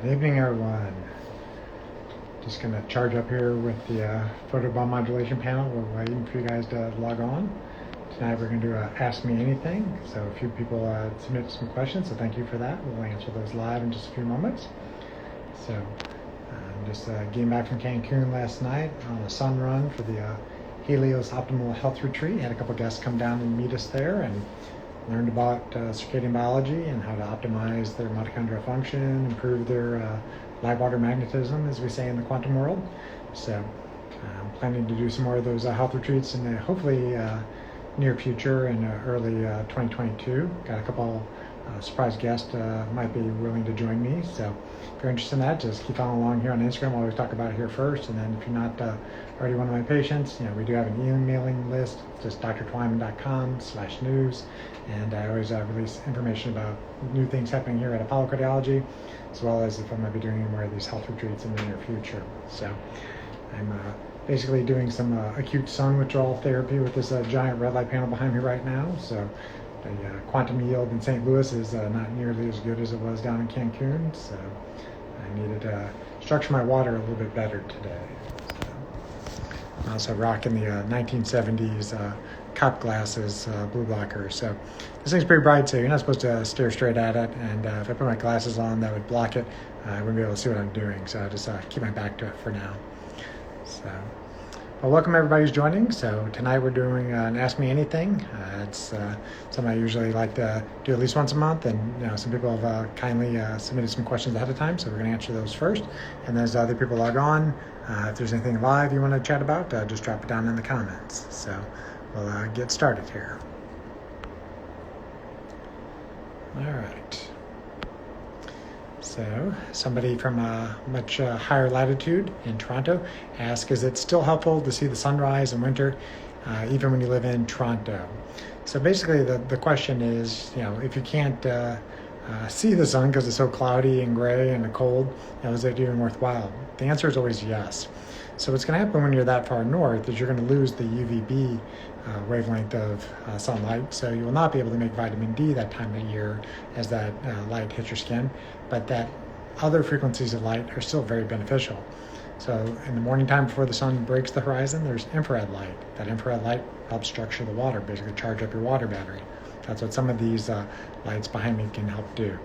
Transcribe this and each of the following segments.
Good evening, everyone. Just going to charge up here with the photobiomodulation panel. We're waiting for you guys to log on. Tonight we're going to do Ask Me Anything. So a few people submitted some questions, so thank you for that. We'll answer those live in just a few moments. So I'm just getting back from Cancun last night on a sun run for the Helios Optimal Health Retreat. Had a couple guests come down and meet us there and learned about circadian biology and how to optimize their mitochondrial function, improve their light water magnetism, as we say in the quantum world. So I'm planning to do some more of those health retreats in the hopefully near future in early 2022. Got a couple surprise guests might be willing to join me. So if you're interested in that, just keep following along here on Instagram. I'll always talk about it here first. And then if you're not already one of my patients, we do have an emailing list, just drtwyman.com/news. And I always release information about new things happening here at Apollo Cardiology, as well as if I might be doing any more of these health retreats in the near future. So I'm basically doing some acute sun withdrawal therapy with this giant red light panel behind me right now. So the quantum yield in St. Louis is not nearly as good as it was down in Cancun. So I needed to structure my water a little bit better today. So I'm also rocking the 1970s cup glasses, blue blockers. So this thing's pretty bright, so you're not supposed to stare straight at it. And if I put my glasses on, that would block it. I wouldn't be able to see what I'm doing. So I just keep my back to it for now. So, well, welcome everybody who's joining. So tonight we're doing an Ask Me Anything. It's something I usually like to do at least once a month, and some people have kindly submitted some questions ahead of time, so we're going to answer those first. And as other people log on, if there's anything live you want to chat about, just drop it down in the comments. So we'll get started here. All right. So somebody from a much higher latitude in Toronto asked, is it still helpful to see the sunrise in winter, even when you live in Toronto? So basically the question is, if you can't see the sun because it's so cloudy and gray and cold, is it even worthwhile? The answer is always yes. So what's going to happen when you're that far north is you're going to lose the UVB wavelength of sunlight, so you will not be able to make vitamin D that time of year as that light hits your skin, but that other frequencies of light are still very beneficial. So in the morning time before the sun breaks the horizon, there's infrared light. That infrared light helps structure the water, basically charge up your water battery. That's what some of these lights behind me can help do.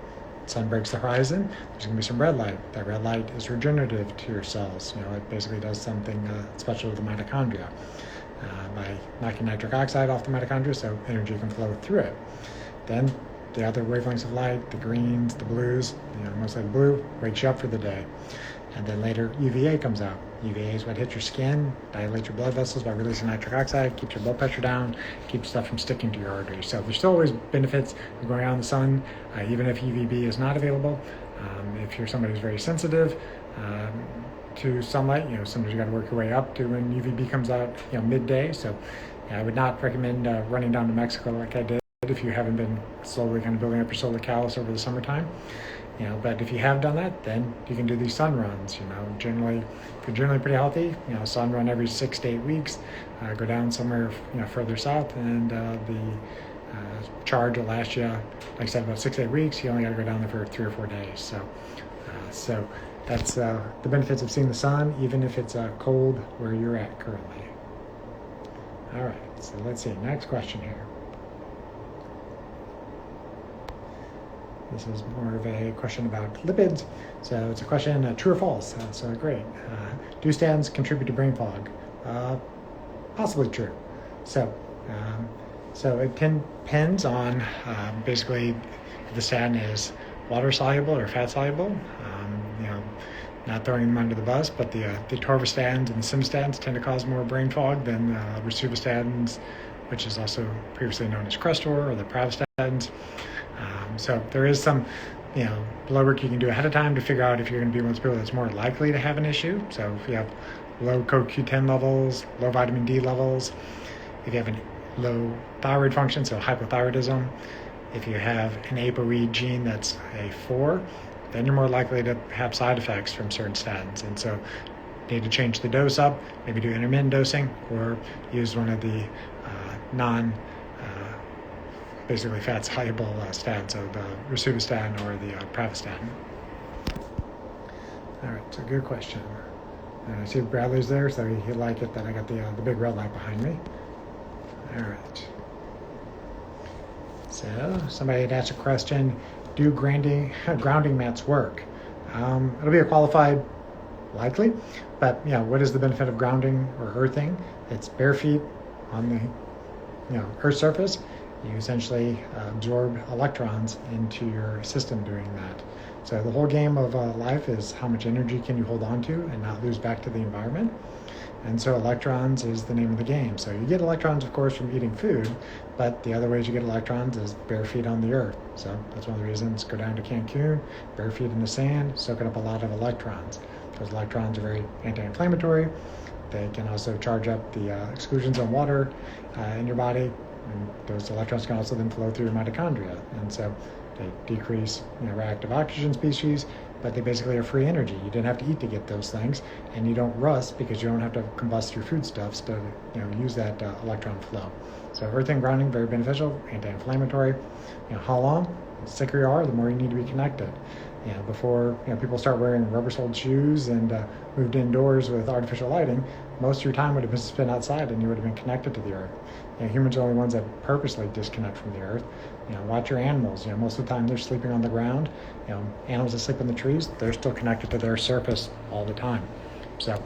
Sun breaks the horizon, there's going to be some red light. That red light is regenerative to your cells. It basically does something special to the mitochondria by knocking nitric oxide off the mitochondria so energy can flow through it. Then the other wavelengths of light, the greens, the blues, mostly the blue, wakes you up for the day. And then later UVA comes out. UVA is what hits your skin, dilates your blood vessels by releasing nitric oxide, keeps your blood pressure down, keeps stuff from sticking to your arteries. So there's still always benefits of going out in the sun, even if UVB is not available. If you're somebody who's very sensitive to sunlight, sometimes you got to work your way up to when UVB comes out, midday. So I would not recommend running down to Mexico like I did if you haven't been slowly kind of building up your solar callus over the summertime. But if you have done that, then you can do these sun runs. Generally, if you're generally pretty healthy, sun run every 6 to 8 weeks. Go down somewhere, further south, and the charge will last you, like I said, about 6 to 8 weeks. You only got to go down there for 3 or 4 days. So that's the benefits of seeing the sun, even if it's cold where you're at currently. All right. So let's see. Next question here. This is more of a question about lipids. So it's a question, true or false? So great. Do statins contribute to brain fog? Possibly true. So it depends on basically if the statin is water soluble or fat soluble. Not throwing them under the bus, but the atorvastatins and simvastatins tend to cause more brain fog than rosuvastatins, which is also previously known as Crestor, or the pravastatins. So there is some, blood work you can do ahead of time to figure out if you're going to be one of those people that's more likely to have an issue. So if you have low CoQ10 levels, low vitamin D levels, if you have a low thyroid function, so hypothyroidism, if you have an ApoE gene that's a 4, then you're more likely to have side effects from certain statins. And so you need to change the dose up, maybe do intermittent dosing, or use one of the basically fat-soluble statins, so the rosuvastatin or the pravastatin. All right, so good question. I see Bradley's there, so he'll like it that I got the big red light behind me. All right. So somebody had asked a question, do grounding mats work? It'll be a qualified likely, but what is the benefit of grounding or earthing? It's bare feet on the Earth's surface. You essentially absorb electrons into your system doing that. So the whole game of life is how much energy can you hold on to and not lose back to the environment. And so electrons is the name of the game. So you get electrons, of course, from eating food, but the other ways you get electrons is bare feet on the earth. So that's one of the reasons go down to Cancun, bare feet in the sand, soaking up a lot of electrons. Those electrons are very anti-inflammatory. They can also charge up the exclusions on water in your body. And those electrons can also then flow through your mitochondria. And so they decrease reactive oxygen species, but they basically are free energy. You didn't have to eat to get those things, and you don't rust because you don't have to combust your foodstuffs to use that electron flow. So earthing, grounding, very beneficial, anti-inflammatory. How long? The sicker you are, the more you need to be connected. Before people start wearing rubber-soled shoes and moved indoors with artificial lighting, most of your time would have been spent outside and you would have been connected to the earth. Humans are the only ones that purposely disconnect from the earth. Watch your animals. Most of the time they're sleeping on the ground. Animals that sleep in the trees, they're still connected to their surface all the time. So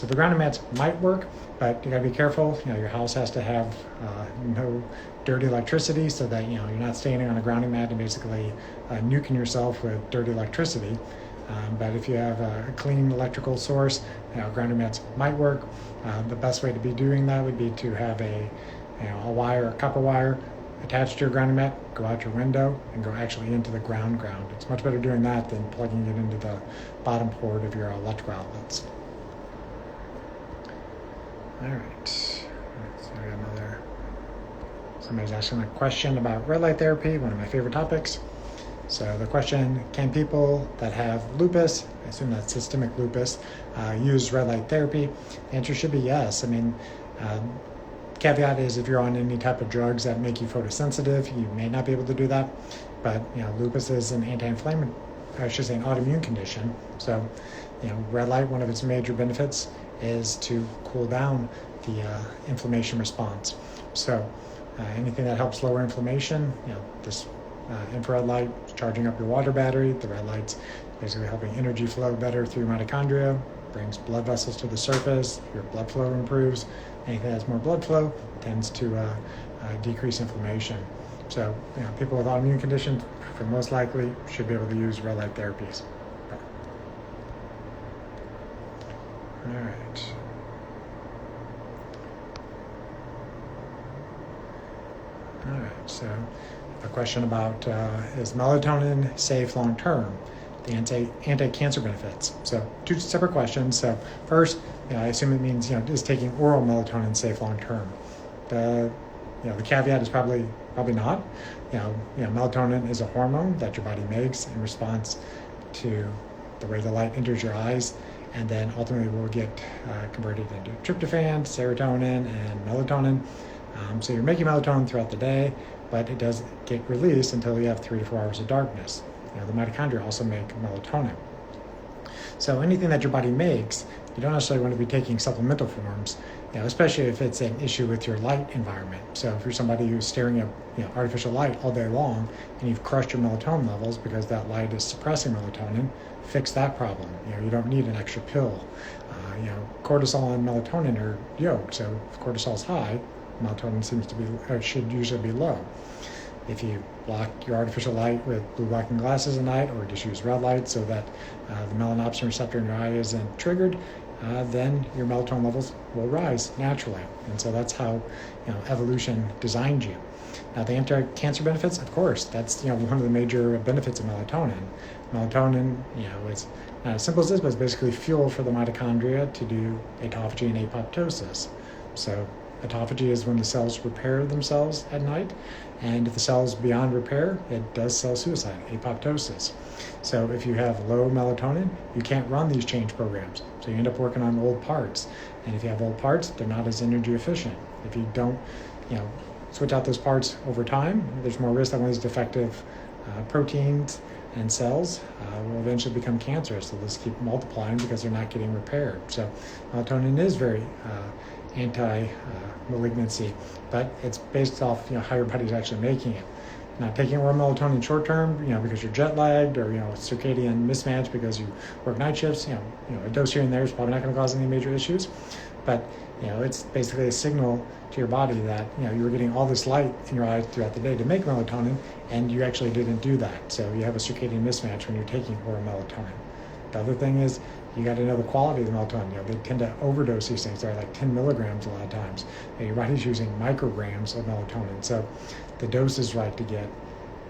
the grounding mats might work, but you gotta be careful. Your house has to have no dirty electricity, so that you're not standing on a grounding mat and basically nuking yourself with dirty electricity. But if you have a clean electrical source, grounding mats might work. The best way to be doing that would be to have a wire, a copper wire, attached to your grounding mat, go out your window, and go actually into the ground. It's much better doing that than plugging it into the bottom port of your electrical outlets. All right, so we got somebody's asking a question about red light therapy, one of my favorite topics. So the question, can people that have lupus, I assume that's systemic lupus, use red light therapy? The answer should be yes. Caveat is if you're on any type of drugs that make you photosensitive, you may not be able to do that. But lupus is an anti-inflammatory, I should say an autoimmune condition. So red light, one of its major benefits is to cool down the inflammation response. So anything that helps lower inflammation, this infrared light is charging up your water battery. The red light's basically helping energy flow better through mitochondria, brings blood vessels to the surface, your blood flow improves. Anything that has more blood flow tends to decrease inflammation. So people with autoimmune conditions, for most likely, should be able to use red light therapies. All right. All right, so a question about is melatonin safe long term? The anti-cancer benefits. So two separate questions. So first, I assume it means is taking oral melatonin safe long term? The caveat is probably not. Melatonin is a hormone that your body makes in response to the way the light enters your eyes, and then ultimately will get converted into tryptophan, serotonin, and melatonin. So you're making melatonin throughout the day, but it does get released until you have 3 to 4 hours of darkness. The mitochondria also make melatonin. So anything that your body makes, you don't necessarily want to be taking supplemental forms, especially if it's an issue with your light environment. So if you're somebody who's staring at artificial light all day long and you've crushed your melatonin levels because that light is suppressing melatonin, fix that problem. You don't need an extra pill. Cortisol and melatonin are yoked, so if cortisol is high, melatonin should usually be low. If you block your artificial light with blue blocking glasses at night, or just use red light so that the melanopsin receptor in your eye isn't triggered, then your melatonin levels will rise naturally. And so that's how evolution designed you. Now the anti-cancer benefits, of course, that's one of the major benefits of melatonin. Melatonin, is not as simple as this, but it's basically fuel for the mitochondria to do autophagy and apoptosis. So autophagy is when the cells repair themselves at night, and if the cell is beyond repair, it does cell suicide, apoptosis. So if you have low melatonin, you can't run these change programs. So you end up working on old parts. And if you have old parts, they're not as energy efficient. If you don't, switch out those parts over time, there's more risk that one of these defective proteins and cells will eventually become cancerous. They'll just keep multiplying because they're not getting repaired. So melatonin is very anti-malignancy, but it's based off how your body's actually making it. Not taking oral melatonin short term, because you're jet lagged or circadian mismatch because you work night shifts. A dose here and there is probably not going to cause any major issues, but it's basically a signal to your body that you were getting all this light in your eyes throughout the day to make melatonin, and you actually didn't do that. So you have a circadian mismatch when you're taking oral melatonin. The other thing is you got to know the quality of the melatonin. They tend to overdose these things. They're like 10 milligrams a lot of times. Your body's using micrograms of melatonin. So the dose is right to get.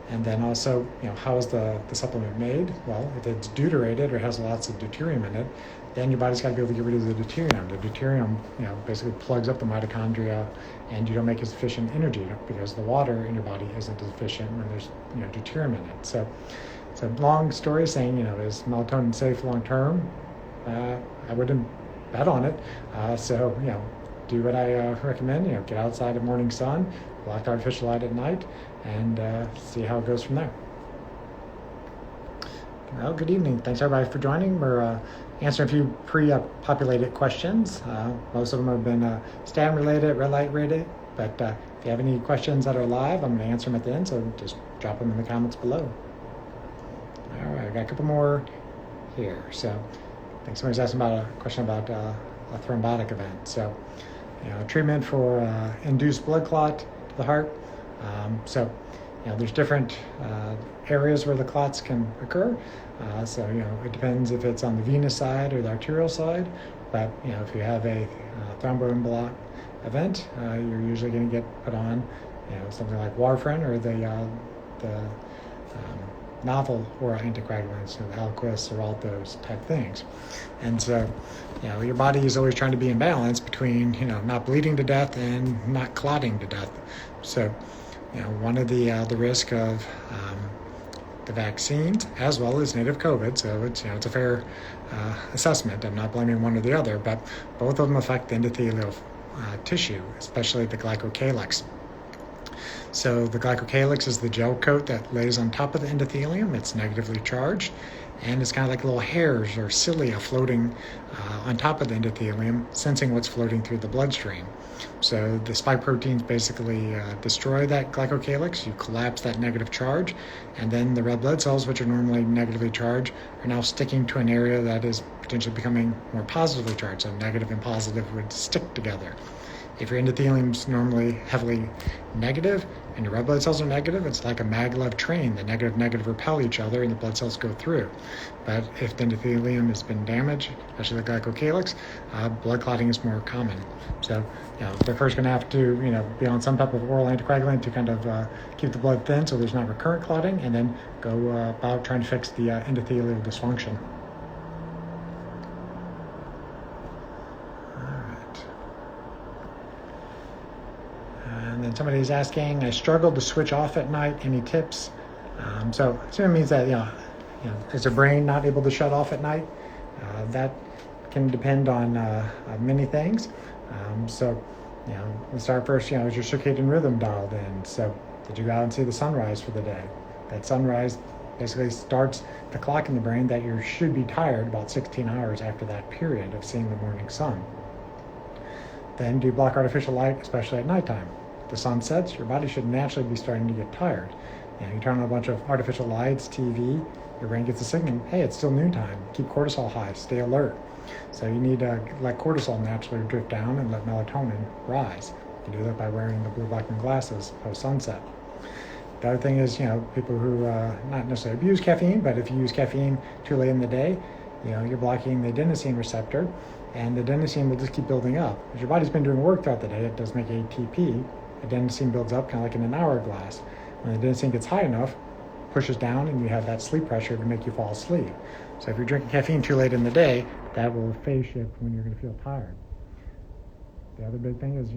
And then also, how is the supplement made? Well, if it's deuterated or has lots of deuterium in it, then your body's got to be able to get rid of the deuterium. The deuterium, basically plugs up the mitochondria, and you don't make as efficient energy because the water in your body isn't as efficient when there's deuterium in it. So long story saying, is melatonin safe long term? I wouldn't bet on it. Do what I recommend. Get outside in morning sun, block artificial light at night, and see how it goes from there. Well, good evening. Thanks everybody for joining. We're answering a few pre-populated questions. Most of them have been STAM related, red light related, but if you have any questions that are live, I'm going to answer them at the end, so just drop them in the comments below. All right, I got a couple more here. So I think somebody's asking about a question about a thrombotic event. So, treatment for induced blood clot to the heart. There's different areas where the clots can occur. It depends if it's on the venous side or the arterial side. But, if you have a thromboembolic event, you're usually going to get put on, something like warfarin or the novel oral anticoagulants, Aliquis, Xarelto's type things. And so, your body is always trying to be in balance between, not bleeding to death and not clotting to death. So, one of the risk of the vaccines as well as native COVID, so it's a fair assessment. I'm not blaming one or the other, but both of them affect the endothelial tissue, especially the glycocalyx. So the glycocalyx is the gel coat that lays on top of the endothelium. It's negatively charged, and it's kind of like little hairs or cilia floating on top of the endothelium, sensing what's floating through the bloodstream. So the spike proteins basically destroy that glycocalyx. You collapse that negative charge, and then the red blood cells, which are normally negatively charged, are now sticking to an area that is potentially becoming more positively charged. So negative and positive would stick together. If your endothelium is normally heavily negative and your red blood cells are negative, it's like a maglev train. The negative repel each other and the blood cells go through. But if the endothelium has been damaged, especially the glycocalyx, blood clotting is more common. So, they're first going to have to, be on some type of oral anticoagulant to kind of keep the blood thin so there's not recurrent clotting, and then go about trying to fix the endothelial dysfunction. And then somebody's asking, I struggle to switch off at night. Any tips? So it means that, is the brain not able to shut off at night? That can depend on many things. Let's start first, is your circadian rhythm dialed in? So did you go out and see the sunrise for the day? That sunrise basically starts the clock in the brain that you should be tired about 16 hours after that period of seeing the morning sun. Then do you block artificial light, especially at nighttime? The sun sets, your body should naturally be starting to get tired. You turn on a bunch of artificial lights, TV, your brain gets a signal, hey, it's still noontime. Keep cortisol high, stay alert. So you need to let cortisol naturally drift down and let melatonin rise. You do that by wearing the blue blackening glasses post-sunset. The other thing is, people who not necessarily abuse caffeine, but if you use caffeine too late in the day, you're blocking the adenosine receptor, and the adenosine will just keep building up. As your body's been doing work throughout the day, it does make ATP. Adenosine builds up kind of like in an hourglass. When the adenosine gets high enough, pushes down, and you have that sleep pressure to make you fall asleep. So if you're drinking caffeine too late in the day, that will phase shift when you're going to feel tired. The other big thing is,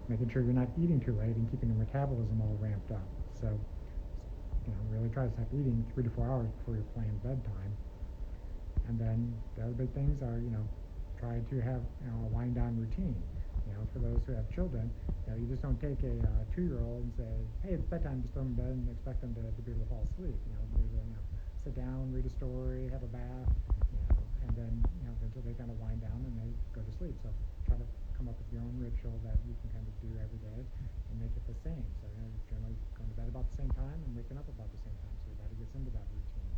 making sure you're not eating too late and keeping your metabolism all ramped up. So, really try to stop eating 3 to 4 hours before you're playing bedtime. And then the other big things are, try to have a wind down routine. For those who have children, you just don't take a 2-year-old and say, hey, it's bedtime, just throw them in bed and expect them to be able to fall asleep. There's a sit down, read a story, have a bath, and then eventually they kind of wind down and they go to sleep. So try to come up with your own ritual that you can kind of do every day and make it the same. So you're generally going to bed about the same time and waking up about the same time, so your body gets into that routine.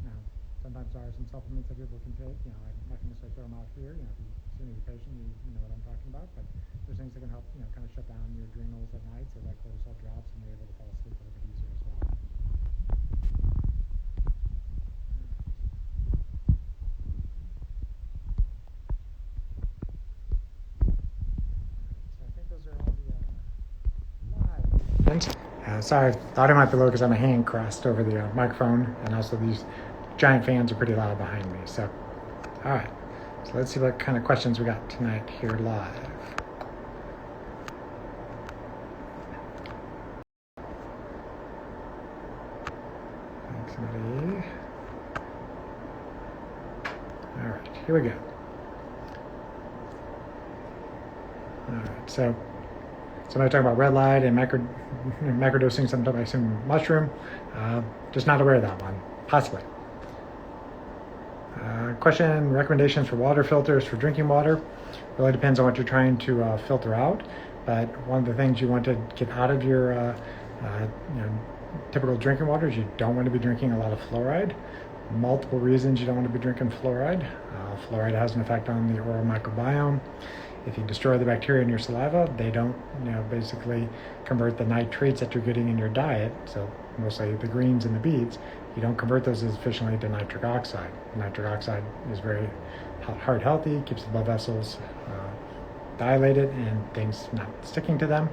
Now, sometimes there are some supplements that people can take. I'm not going to necessarily throw them out here. If you see me as a patient, you know what I'm talking about. But there's things that can help, kind of shut down your adrenals at night, so that cortisol drops and you're able to fall asleep a little bit easier as well. So I think those are all the live. Sorry, thought it might be low because I have my hand crossed over the microphone, and also these giant fans are pretty loud behind me. So, all right. So let's see what kind of questions we got tonight here live. Thanks, somebody. All right, here we go. All right, so somebody talking about red light and microdosing, sometimes I assume mushroom. Just not aware of that one, possibly. Question, recommendations for water filters for drinking water. Really depends on what you're trying to filter out, but one of the things you want to get out of your typical drinking water is you don't want to be drinking a lot of fluoride. Multiple reasons you don't want to be drinking fluoride. Fluoride has an effect on the oral microbiome. If you destroy the bacteria in your saliva, they don't basically convert the nitrates that you're getting in your diet, so mostly the greens and the beets, you don't convert those as efficiently to nitric oxide. Nitric oxide is very heart healthy, keeps the blood vessels dilated and things not sticking to them.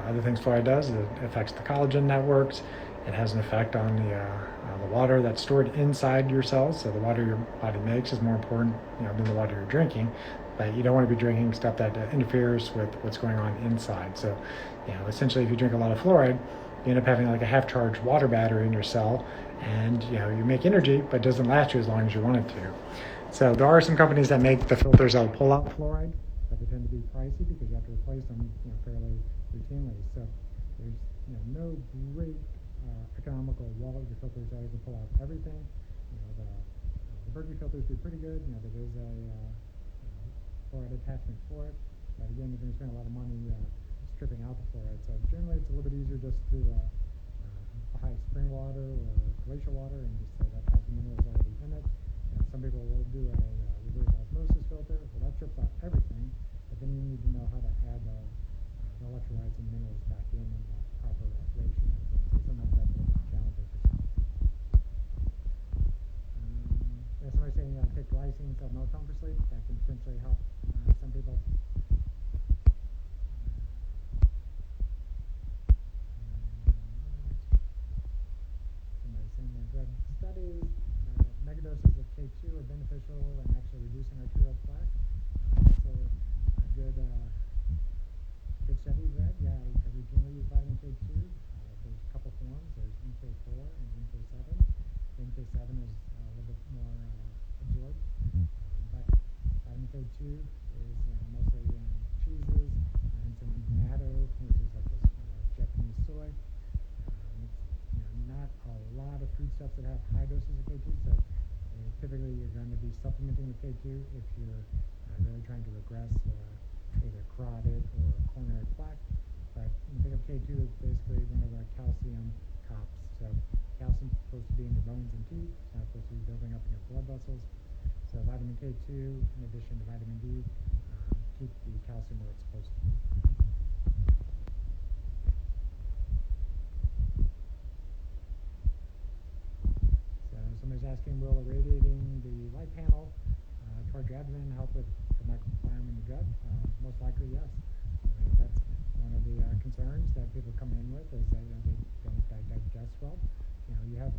Other things fluoride does, it affects the collagen networks. It has an effect on the water that's stored inside your cells. So the water your body makes is more important than the water you're drinking. But you don't want to be drinking stuff that interferes with what's going on inside. So essentially if you drink a lot of fluoride, you end up having like a half-charged water battery in your cell, and you make energy, but it doesn't last you as long as you want it to. So there are some companies that make the filters that will pull out fluoride, but they tend to be pricey because you have to replace them fairly routinely. So there's no great economical wall of your filters that can pull out everything. The Berkey filters do pretty good. There is a fluoride attachment for it, but again, you're going to spend a lot of money stripping out the fluoride. So generally, it's a little bit easier just to buy spring water or glacial water and just say that has the minerals already in it. Some people will do a reverse osmosis filter. Well, that strips out everything, but then you need to know how to add the electrolytes and minerals back in the proper ratio. So sometimes that's a little bit challenging for some. Somebody saying take glycine instead of melatonin for sleep. That can potentially help some people. Somebody saying they've read studies. Megadoses of K2 are beneficial in actually reducing arterial plaque. That's a good study read. Yeah, I routinely use vitamin K2. There's a couple forms. There's MK4 and MK7. MK7 is a little bit more absorbed, but vitamin K2 is mostly in cheeses and some natto, which is like this Japanese soy. Not a lot of foodstuffs that have high doses of K2, so typically you're going to be supplementing with K2 if you're really trying to regress either carotid or coronary plaque. But you think of K2 as basically one of the calcium cops. So calcium is supposed to be in your bones and teeth. It's not supposed to be building up in your blood vessels. So vitamin K2, in addition to vitamin D, keep the calcium where it's supposed to be. So somebody's asking, will irradiating the light panel toward your abdomen help with the microbiome in the gut? Most likely, yes. That's one of the concerns that people come in with is that they don't digest well. You have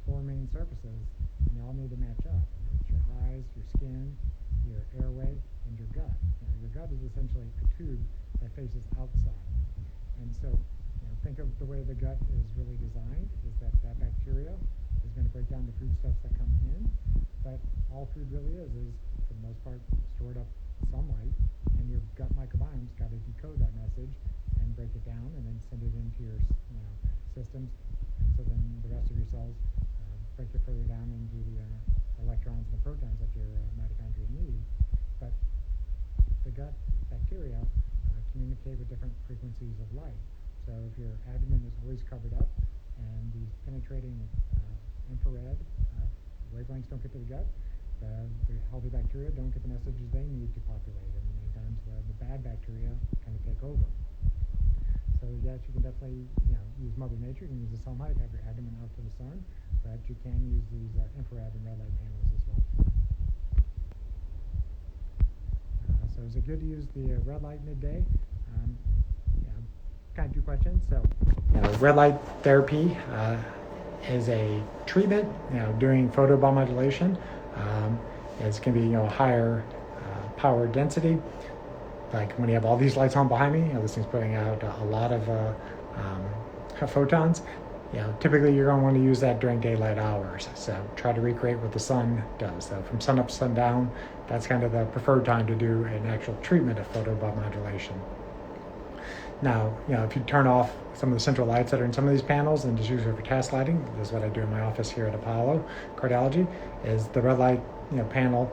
four main surfaces, and they all need to match up. It's your eyes, your skin, your airway, and your gut. Your gut is essentially a tube that faces outside. And so, think of the way the gut is really designed, is that bacteria is going to break down the foodstuffs that come in, but all food really is for the most part, stored up sunlight, and your gut microbiome's got to decode that message and break it down and then send it into your systems, and so then the rest of your cells break it further down into the electrons and the protons that your mitochondria need. But the gut bacteria communicate with different frequencies of light. So if your abdomen is always covered up and these penetrating infrared wavelengths don't get to the gut, the healthy bacteria don't get the messages they need to populate, and many times the bad bacteria kind of take over. So yes, you can definitely use Mother Nature. You can use the sunlight, have your abdomen out to the sun, but you can use these infrared and red light panels as well. So is it good to use the red light midday? Kind of two questions. So red light therapy is a treatment. Doing photobiomodulation. It's going to be higher power density. Like when you have all these lights on behind me, this thing's putting out a lot of photons. Typically you're going to want to use that during daylight hours. So try to recreate what the sun does. So from sun up, sun down, that's kind of the preferred time to do an actual treatment of photobiomodulation. Now, if you turn off some of the central lights that are in some of these panels and just use it for task lighting, this is what I do in my office here at Apollo Cardiology, is the red light panel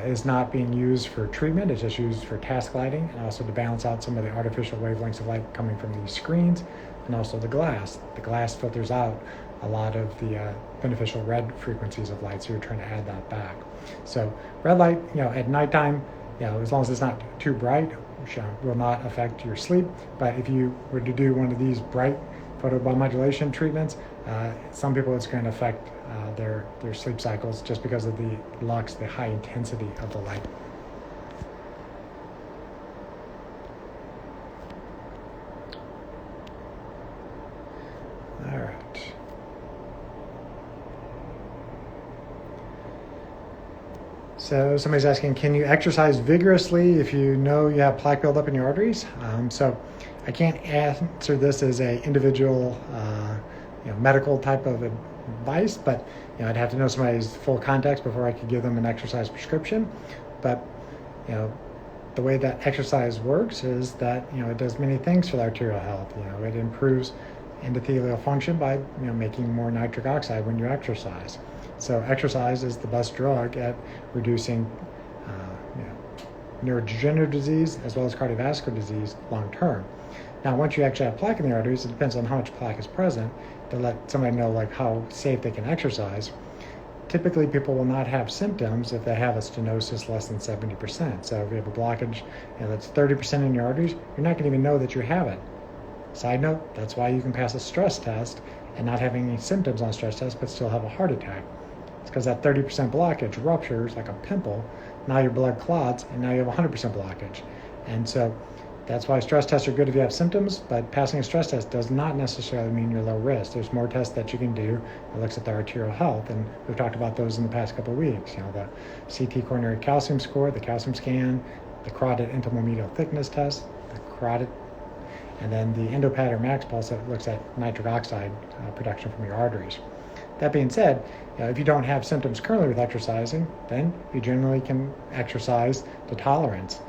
is not being used for treatment. It's just used for task lighting and also to balance out some of the artificial wavelengths of light coming from these screens, and also the glass. The glass filters out a lot of the beneficial red frequencies of light, so you're trying to add that back. So red light, at nighttime, as long as it's not too bright, will not affect your sleep. But if you were to do one of these bright photobiomodulation treatments, some people it's going to affect their sleep cycles just because of the lux, the high intensity of the light. All right. So somebody's asking, can you exercise vigorously if you know you have plaque buildup in your arteries? So I can't answer this as a individual medical type of advice, but I'd have to know somebody's full context before I could give them an exercise prescription. But the way that exercise works is that it does many things for the arterial health. It improves endothelial function by making more nitric oxide when you exercise. So exercise is the best drug at reducing neurodegenerative disease as well as cardiovascular disease long term. Now, once you actually have plaque in the arteries, it depends on how much plaque is present to let somebody know how safe they can exercise. Typically, people will not have symptoms if they have a stenosis less than 70%. So if you have a blockage that's 30% in your arteries, you're not going to even know that you have it. Side note, that's why you can pass a stress test and not have any symptoms on a stress test but still have a heart attack. It's because that 30% blockage ruptures like a pimple. Now your blood clots, and now you have 100% blockage. And so that's why stress tests are good if you have symptoms, but passing a stress test does not necessarily mean you're low risk. There's more tests that you can do that looks at the arterial health, and we've talked about those in the past couple of weeks. The CT coronary calcium score, the calcium scan, the carotid intimomedial thickness test, the carotid, and then the endopatter max pulse that looks at nitric oxide production from your arteries. That being said, if you don't have symptoms currently with exercising, then you generally can exercise to tolerance.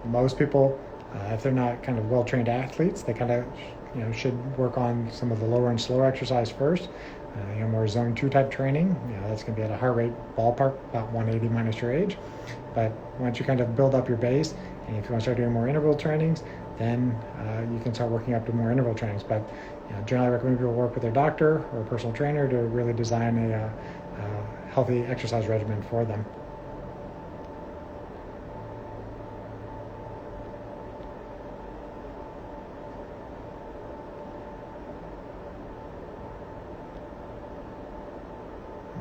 Most people, if they're not kind of well-trained athletes, they kind of should work on some of the lower and slower exercise first. More zone 2 type training. That's going to be at a heart rate ballpark about 180 minus your age. But once you kind of build up your base, and if you want to start doing more interval trainings, then you can start working up to more interval trainings. But generally I recommend people work with their doctor or a personal trainer to really design a healthy exercise regimen for them.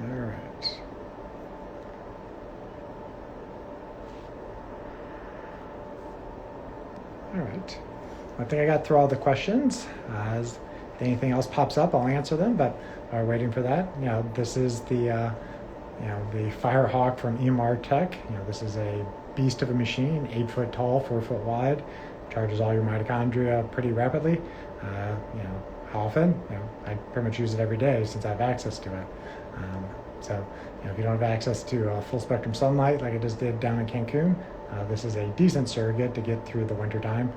All right. All right. I think I got through all the questions. As anything else pops up, I'll answer them, but while we're waiting for that, this is the Firehawk from EMR Tech. This is a beast of a machine, 8 foot tall, 4 foot wide, charges all your mitochondria pretty rapidly. How often? I pretty much use it every day since I have access to it. So, if you don't have access to full spectrum sunlight like I just did down in Cancun, this is a decent surrogate to get through the winter time.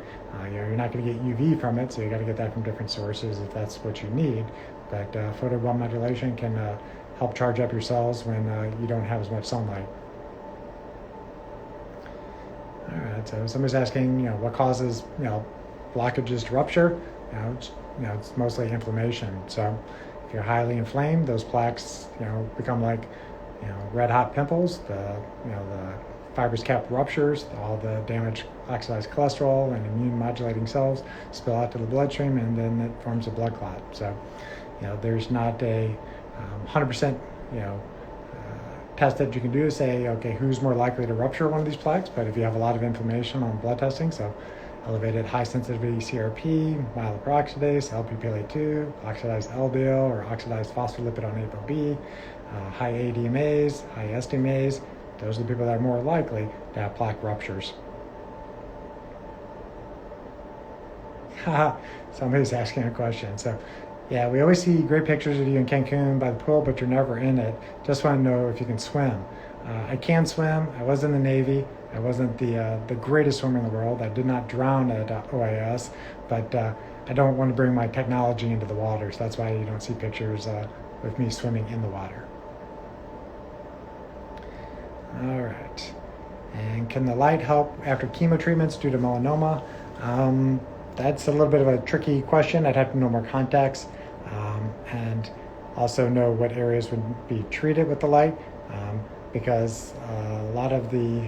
You're not going to get UV from it, so you got to get that from different sources if that's what you need. But photobiomodulation can help charge up your cells when you don't have as much sunlight. All right, so somebody's asking, what causes, blockages to rupture? It's mostly inflammation. So if you're highly inflamed, those plaques, become like, red hot pimples. The fibrous cap ruptures, all the damaged oxidized cholesterol and immune modulating cells spill out to the bloodstream, and then it forms a blood clot. So, there's not a 100% test that you can do to say, okay, who's more likely to rupture one of these plaques. But if you have a lot of inflammation on blood testing, so elevated high sensitivity CRP, myeloperoxidase, LP-PLA2, oxidized LDL or oxidized phospholipid on ApoB, high ADMAs, high SDMAs, those are the people that are more likely to have plaque ruptures. Somebody's asking a question. So, yeah, we always see great pictures of you in Cancun by the pool, but you're never in it. Just want to know if you can swim. I can swim. I was in the Navy. I wasn't the greatest swimmer in the world. I did not drown at OIS, but I don't want to bring my technology into the water, so that's why you don't see pictures with me swimming in the water. All right. And can the light help after chemo treatments due to melanoma? That's a little bit of a tricky question. I'd have to know more context and also know what areas would be treated with the light because a lot of the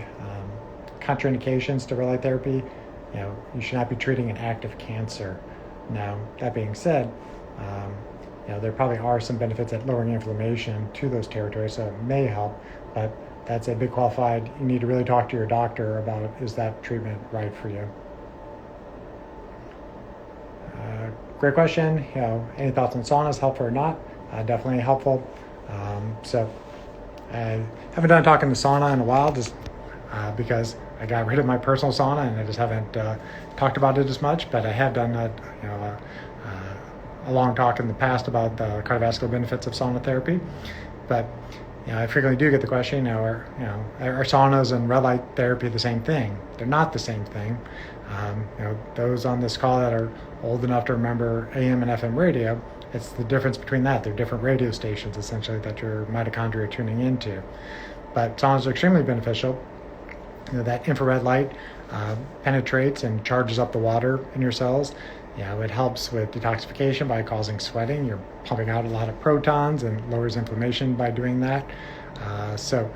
contraindications to red light therapy, you should not be treating an active cancer. Now, that being said, there probably are some benefits at lowering inflammation to those territories, so it may help, but that's a big qualified, you need to really talk to your doctor about, is that treatment right for you? Great question. Any thoughts on saunas, helpful or not? Definitely helpful. So I haven't done talking to sauna in a while, just because I got rid of my personal sauna and I just haven't talked about it as much. But I have done a long talk in the past about the cardiovascular benefits of sauna therapy. But I frequently do get the question, are saunas and red light therapy the same thing? They're not the same thing. Those on this call that are old enough to remember AM and FM radio, it's the difference between that. They're different radio stations, essentially, that your mitochondria are tuning into. But saunas are extremely beneficial. That infrared light penetrates and charges up the water in your cells. It helps with detoxification by causing sweating. You're pumping out a lot of protons and lowers inflammation by doing that. So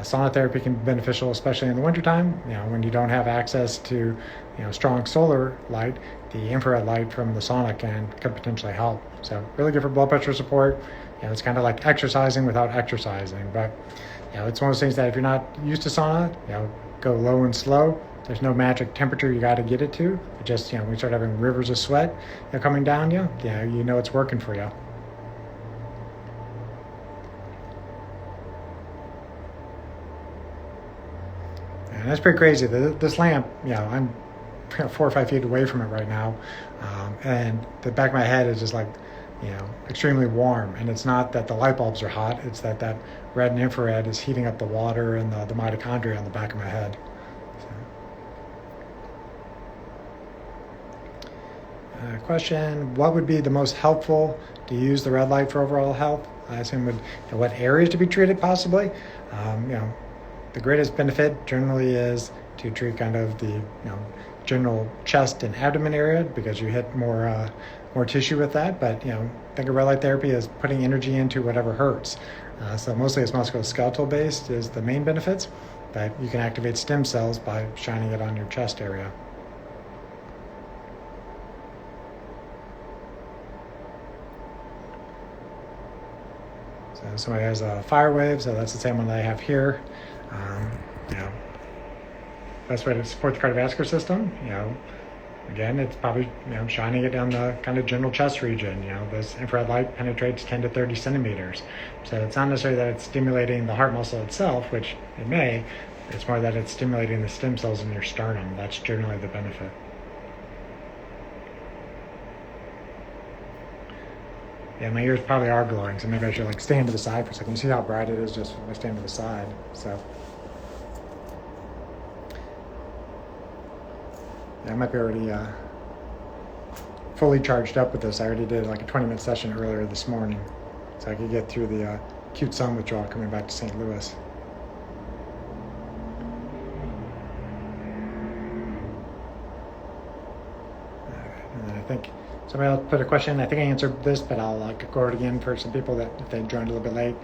sauna therapy can be beneficial, especially in the wintertime, when you don't have access to strong solar light. The infrared light from the sauna can potentially help. So really good for blood pressure support. It's kind of like exercising without exercising. But it's one of those things that if you're not used to sauna, go low and slow. There's no magic temperature you got to get it to. It just, when you start having rivers of sweat coming down you, you know it's working for you. And that's pretty crazy. This lamp, I'm 4 or 5 feet away from it right now. And the back of my head is just like, extremely warm. And it's not that the light bulbs are hot. It's that red and infrared is heating up the water and the mitochondria on the back of my head. Question, what would be the most helpful to use the red light for overall health? I assume what areas to be treated possibly. The greatest benefit generally is to treat kind of the general chest and abdomen area because you hit more tissue with that. But think of red light therapy as putting energy into whatever hurts. So mostly it's musculoskeletal based is the main benefits, but you can activate stem cells by shining it on your chest area. So somebody has a fire wave, so that's the same one that I have here. Best way to support the cardiovascular system, again, it's probably, shining it down the kind of general chest region. This infrared light penetrates 10 to 30 centimeters. So it's not necessarily that it's stimulating the heart muscle itself, which it may, it's more that it's stimulating the stem cells in your sternum. That's generally the benefit. Yeah, my ears probably are glowing, so maybe I should like stand to the side for a second. You see how bright it is just when I stand to the side. So yeah, I might be already fully charged up with this. I already did like a 20-minute session earlier this morning, so I could get through the acute sun withdrawal coming back to St. Louis. And then I think somebody else put a question. I think I answered this, but I'll go over it again for some people that if they joined a little bit late.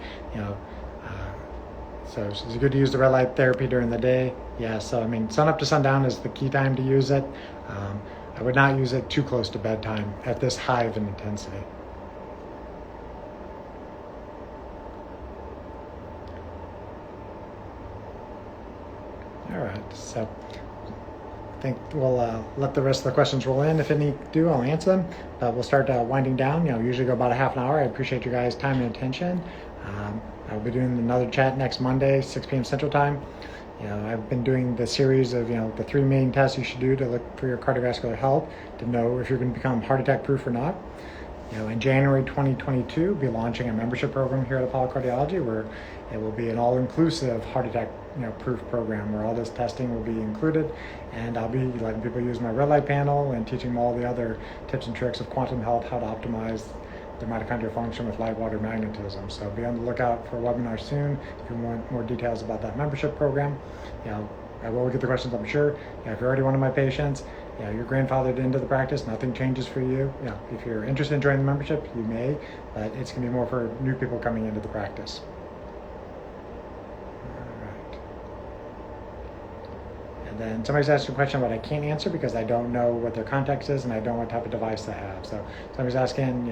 So is it good to use the red light therapy during the day? Yeah. So I mean, sun up to sundown is the key time to use it. I would not use it too close to bedtime at this high of an intensity. All right. So I think we'll let the rest of the questions roll in. If any do, I'll answer them. But we'll start winding down. Usually go about a half an hour. I appreciate you guys' time and attention. I'll be doing another chat next Monday, 6 p.m. Central Time. I've been doing the series of the 3 main tests you should do to look for your cardiovascular health to know if you're going to become heart attack proof or not. In January 2022, we'll be launching a membership program here at Apollo Cardiology where it will be an all-inclusive heart attack proof program where all this testing will be included, and I'll be letting people use my red light panel and teaching them all the other tips and tricks of quantum health, how to optimize their mitochondrial function with light water magnetism. So be on the lookout for a webinar soon if you want more details about that membership program. I will get the questions, I'm sure. If you're already one of my patients, you're grandfathered into the practice, nothing changes for you. If you're interested in joining the membership, you may, but it's going to be more for new people coming into the practice. All right. And then somebody's asked a question that I can't answer because I don't know what their context is and I don't know what type of device they have. So somebody's asking,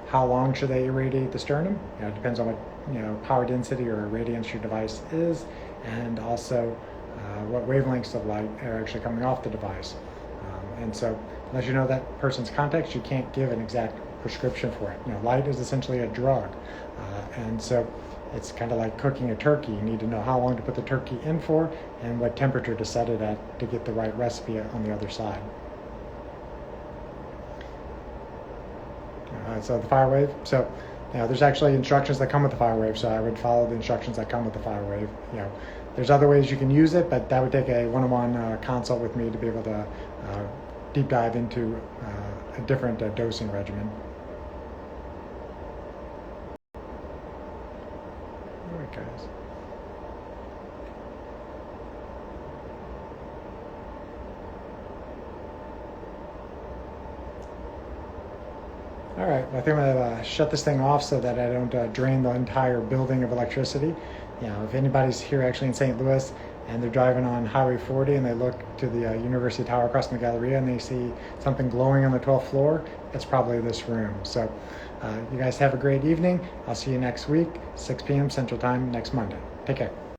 how long should they irradiate the sternum? It depends on what power density or radiance your device is, and also what wavelengths of light are actually coming off the device. And so unless you know that person's context, you can't give an exact prescription for it. Light is essentially a drug. And so it's kind of like cooking a turkey. You need to know how long to put the turkey in for and what temperature to set it at to get the right recipe on the other side. So the fire wave. So there's actually instructions that come with the fire wave. So I would follow the instructions that come with the fire wave. There's other ways you can use it, but that would take a one-on-one consult with me to be able to deep dive into a different dosing regimen. All right, guys. All right, I think I'm going to shut this thing off so that I don't drain the entire building of electricity. If anybody's here actually in St. Louis and they're driving on Highway 40 and they look to the University Tower across from the Galleria and they see something glowing on the 12th floor, it's probably this room. So you guys have a great evening. I'll see you next week, 6 p.m. Central Time next Monday. Take care.